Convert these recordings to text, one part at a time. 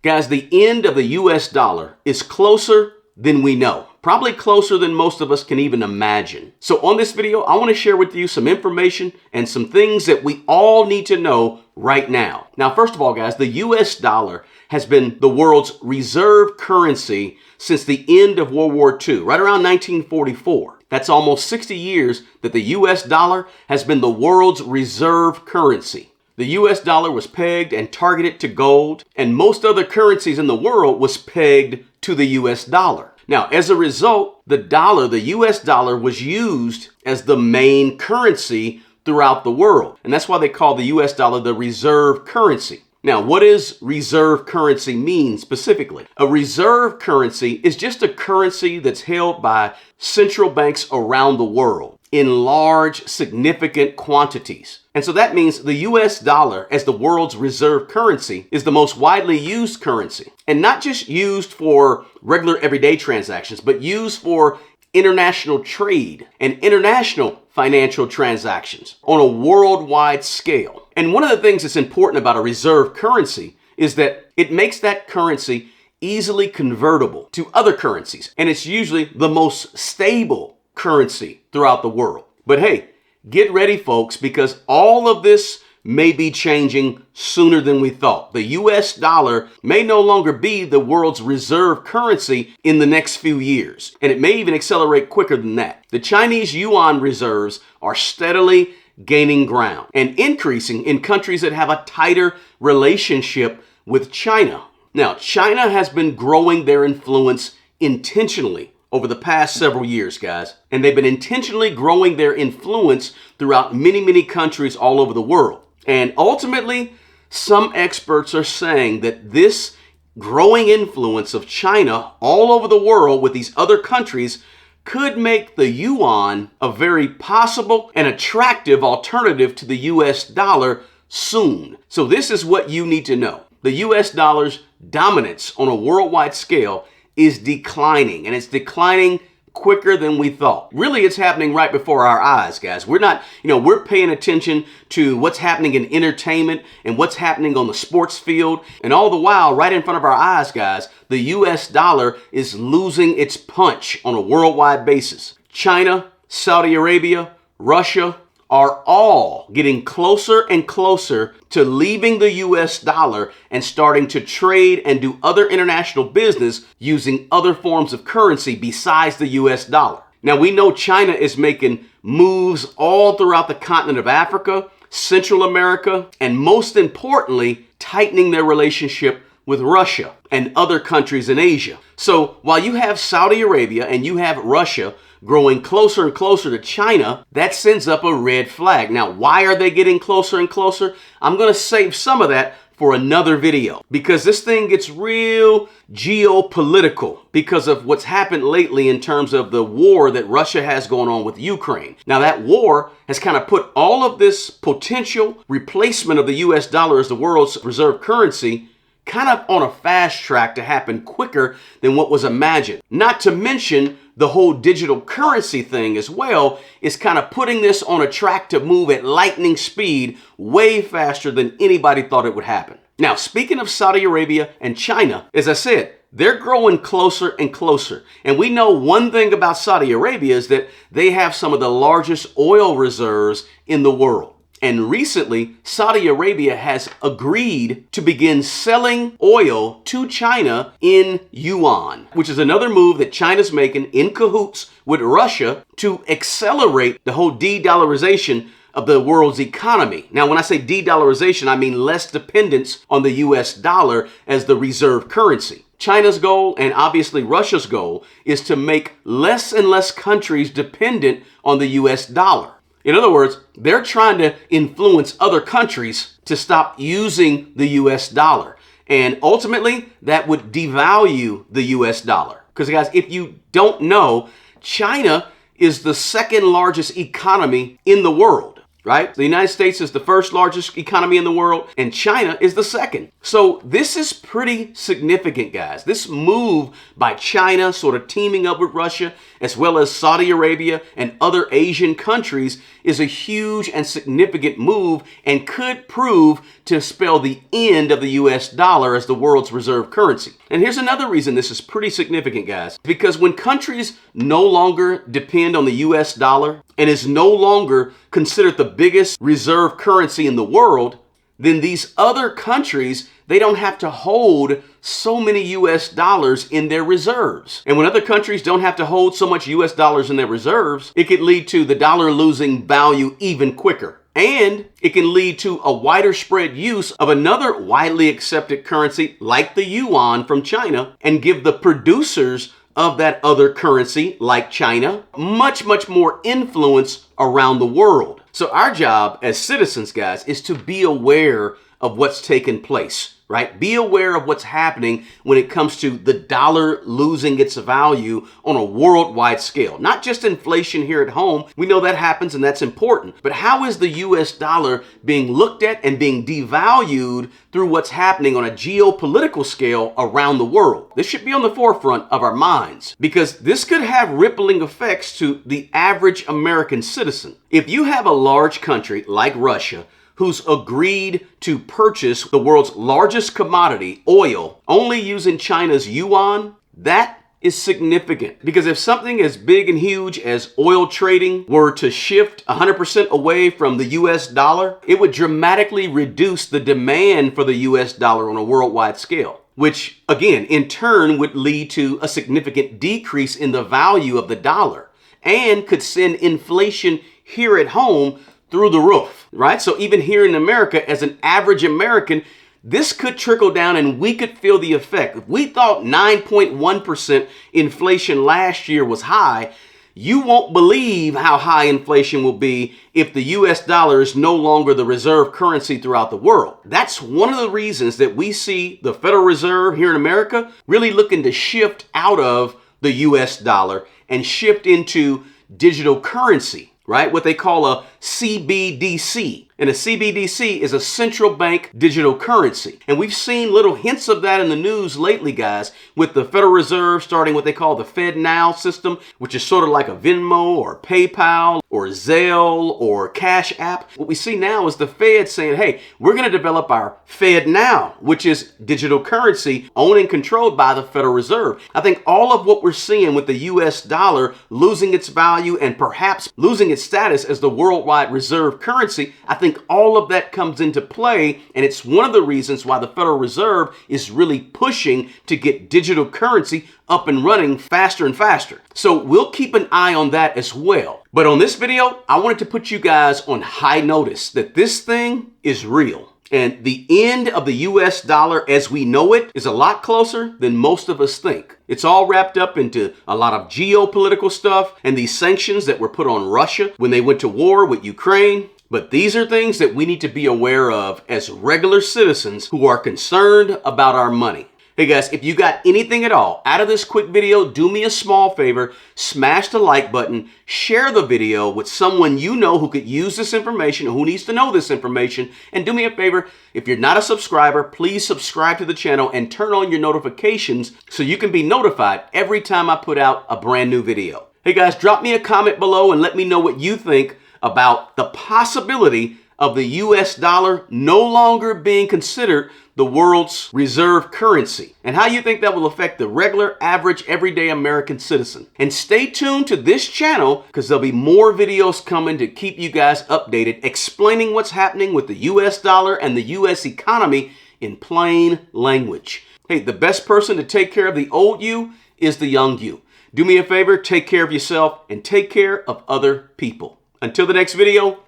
Guys, the end of the US dollar is closer than we know. Probably closer than most of us can even imagine. So on this video, I want to share with you some information and some things that we all need to know right now. Now, first of all, guys, the US dollar has been the world's reserve currency since the end of World War II, right around 1944. That's almost 60 years that the US dollar has been the world's reserve currency. The US dollar was pegged and targeted to gold, and most other currencies in the world was pegged to the US dollar. Now, as a result, the US dollar was used as the main currency throughout the world. And that's why they call the US dollar the reserve currency. Now, what does reserve currency mean specifically? A reserve currency is just a currency that's held by central banks around the world in large, significant quantities. And so that means the US dollar as the world's reserve currency is the most widely used currency. And not just used for regular everyday transactions, but used for international trade and international financial transactions on a worldwide scale. And one of the things that's important about a reserve currency is that it makes that currency easily convertible to other currencies. And it's usually the most stable currency throughout the world. But hey, get ready, folks, because all of this may be changing sooner than we thought. The US dollar may no longer be the world's reserve currency in the next few years, and it may even accelerate quicker than that. The Chinese yuan reserves are steadily gaining ground and increasing in countries that have a tighter relationship with China. Now, China has been growing their influence intentionally over the past several years, guys, and they've been intentionally growing their influence throughout many countries all over the world. And ultimately, some experts are saying that this growing influence of China all over the world with these other countries could make the yuan a very possible and attractive alternative to the US dollar soon. So this is what you need to know. The US dollar's dominance on a worldwide scale is declining, and it's declining quicker than we thought. Really, it's happening right before our eyes, guys. We're paying attention to what's happening in entertainment and what's happening on the sports field. And all the while, right in front of our eyes, guys, the US dollar is losing its punch on a worldwide basis. China, Saudi Arabia, Russia are all getting closer and closer to leaving the US dollar and starting to trade and do other international business using other forms of currency besides the US dollar. Now, we know China is making moves all throughout the continent of Africa, Central America, and most importantly, tightening their relationship with Russia and other countries in Asia. So while you have Saudi Arabia and you have Russia growing closer and closer to China, that sends up a red flag. Now, why are they getting closer and closer? I'm going to save some of that for another video because this thing gets real geopolitical because of what's happened lately in terms of the war that Russia has going on with Ukraine. Now, that war has kind of put all of this potential replacement of the US dollar as the world's reserve currency kind of on a fast track to happen quicker than what was imagined. Not to mention the whole digital currency thing as well is kind of putting this on a track to move at lightning speed way faster than anybody thought it would happen. Now, speaking of Saudi Arabia and China, as I said, they're growing closer and closer. And we know one thing about Saudi Arabia is that they have some of the largest oil reserves in the world. And recently, Saudi Arabia has agreed to begin selling oil to China in yuan, which is another move that China's making in cahoots with Russia to accelerate the whole de-dollarization of the world's economy. Now, when I say de-dollarization, I mean less dependence on the US dollar as the reserve currency. China's goal, and obviously Russia's goal, is to make less and less countries dependent on the US dollar. In other words, they're trying to influence other countries to stop using the US dollar. And ultimately, that would devalue the US dollar. Because guys, if you don't know, China is the second largest economy in the world. right? The United States is the first largest economy in the world, and China is the second. So this is pretty significant, guys. This move by China sort of teaming up with Russia, as well as Saudi Arabia and other Asian countries, is a huge and significant move and could prove to spell the end of the US dollar as the world's reserve currency. And here's another reason this is pretty significant, guys. Because when countries no longer depend on the US dollar and is no longer considered the biggest reserve currency in the world, then these other countries, they don't have to hold so many US dollars in their reserves. And when other countries don't have to hold so much US dollars in their reserves, it could lead to the dollar losing value even quicker. And it can lead to a wider spread use of another widely accepted currency like the Yuan from China, and give the producers of that other currency like China much more influence around the world. So our job as citizens, guys, is to be aware of what's taking place, right? Be aware of what's happening when it comes to the dollar losing its value on a worldwide scale. Not just inflation here at home. We know that happens and that's important. But how is the US dollar being looked at and being devalued through what's happening on a geopolitical scale around the world? This should be on the forefront of our minds, because this could have rippling effects to the average American citizen. If you have a large country like Russia who's agreed to purchase the world's largest commodity, oil, only using China's yuan, that is significant. Because if something as big and huge as oil trading were to shift 100% away from the US dollar, it would dramatically reduce the demand for the US dollar on a worldwide scale, which again, in turn, would lead to a significant decrease in the value of the dollar and could send inflation here at home through the roof, right? So even here in America, as an average American, this could trickle down and we could feel the effect. If we thought 9.1% inflation last year was high, you won't believe how high inflation will be if the US dollar is no longer the reserve currency throughout the world. That's one of the reasons that we see the Federal Reserve here in America really looking to shift out of the US dollar and shift into digital currency, right? What they call a CBDC. And a CBDC is a central bank digital currency. And we've seen little hints of that in the news lately, guys, with the Federal Reserve starting what they call the Fed Now system, which is sort of like a Venmo or PayPal or Zelle or Cash App. What we see now is the Fed saying, hey, we're going to develop our Fed Now, which is digital currency owned and controlled by the Federal Reserve. I think all of what we're seeing with the US dollar losing its value and perhaps losing its status as the worldwide reserve currency, I think all of that comes into play, and it's one of the reasons why the Federal Reserve is really pushing to get digital currency up and running faster and faster. So we'll keep an eye on that as well. But on this video, I wanted to put you guys on high notice that this thing is real. And the end of the US dollar as we know it is a lot closer than most of us think. It's all wrapped up into a lot of geopolitical stuff and these sanctions that were put on Russia when they went to war with Ukraine. But these are things that we need to be aware of as regular citizens who are concerned about our money. Hey guys, if you got anything at all out of this quick video, do me a small favor, smash the like button, share the video with someone you know who could use this information, who needs to know this information, and do me a favor, if you're not a subscriber, please subscribe to the channel and turn on your notifications so you can be notified every time I put out a brand new video. Hey guys, drop me a comment below and let me know what you think about the possibility of the US dollar no longer being considered the world's reserve currency, and how you think that will affect the regular, average, everyday American citizen. And stay tuned to this channel because there'll be more videos coming to keep you guys updated, explaining what's happening with the US dollar and the US economy in plain language. Hey, the best person to take care of the old you is the young you. Do me a favor, take care of yourself and take care of other people. Until the next video,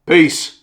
peace.